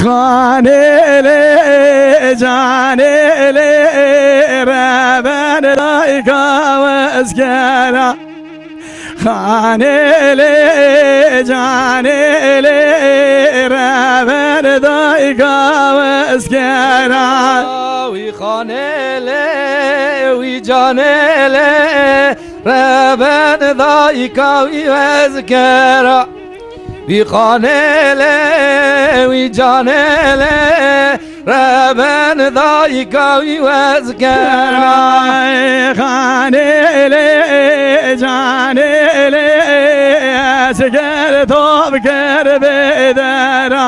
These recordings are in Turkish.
Kanele canele Reben dayka vezgera Kanele canele Reben dayka vezgera Wi khanele wi canele Reben dayka vezgera Wi khanele wi canele Reben dayka vezgera Kanele canele Seger top ker bedera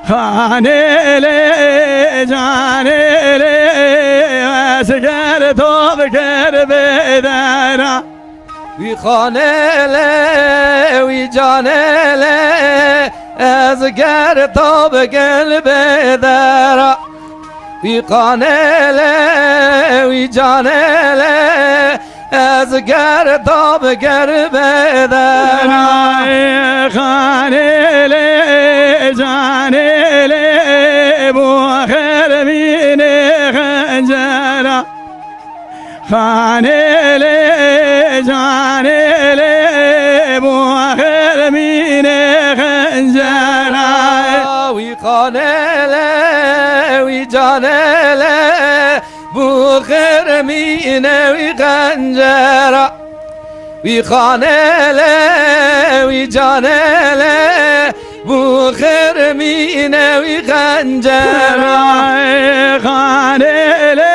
Kanele canele Seger top ker bedera Wi khanele wi canele Ezger tab gelbe dera Wi khanele wi canele Ezger tab gelbe dera Kanele canele Bu khermine khanjara Kanele canele Bu khermine khanjara Wi khanele wi canele Bu khermine wi khanjara Wi khanele wi canele Bu khermine wi khanjara Kanele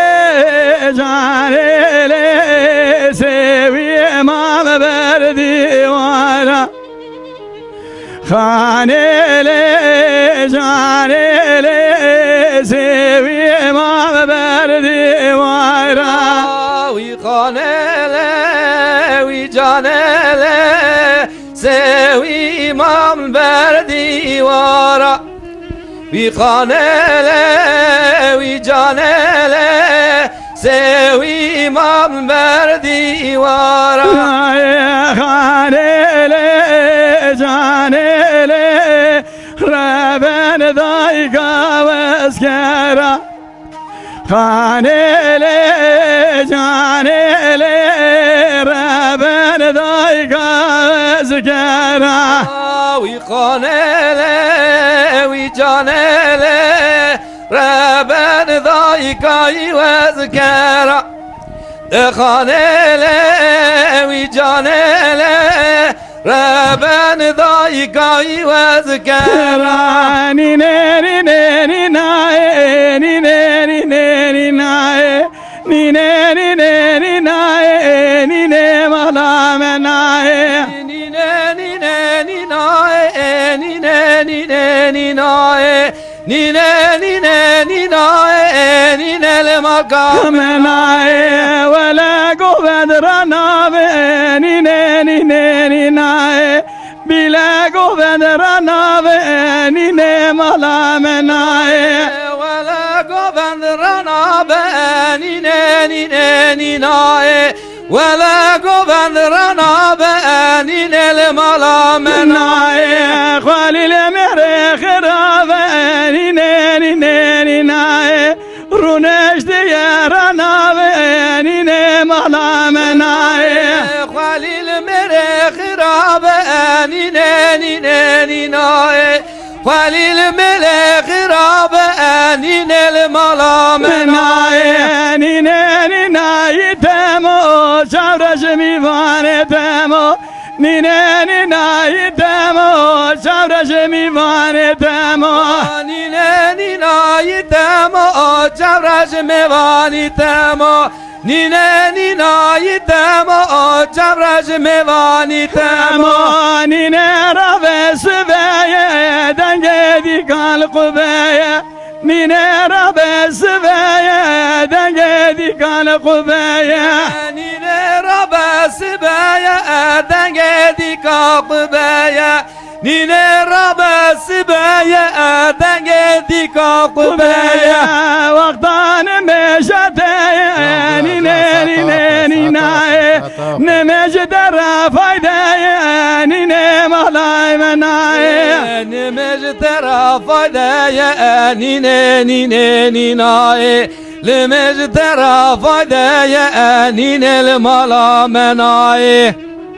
canele Seviyemam berdivana Kanele canele Seviyemam berdivana Wi khanele wi canele Sevi imam berdivara Wi khanele wi canele Sevi imam berdivara Kanele canele Reben dayka vezgera Kanele canele Reben dayka vezgera Wi khanele wi canele Reben dayka vezgera Khanele wi canele Reben dayka vezgera Nine nine ninae Nine nine ninae Nine nine ninae Nine malamenae Nine nine ninae Nine nine ninae Nine nine ninae Nine le makam Menae Vela govedrana ve Nine nine ninae Bile govedrana ve Nine malamenae Vela govendrana be Nine nine ninae Vela govendrana be Nine le malamenae Menae Khalil mehre khirabe Nine nine ninae Runeş diyarana ve Nine malamenae Khalil mere khirabe Nine nine ninae Khalil mere khirabe Nine le malamenae Menae Nine ninae temo Çavraş mivane temo Nine ninae temo Çavraş mivane temo Nine ninae temo Çavraş mevani temo Nine ninae temo Çavraş mevani temo Nine ravesi veye Denge dikal kubeye Nine ravesi veye Denge dikal kubeye Nine rabesi beye Denge dikal beye Nine rabesi beye Denge dikal beye Vaktan meşateye Nine nine ninae Ne mecdera faydeye Nine malay menae Ne mecdera فدايا نينا نينا نينا لمج ترى فدايا نينا الملا مناي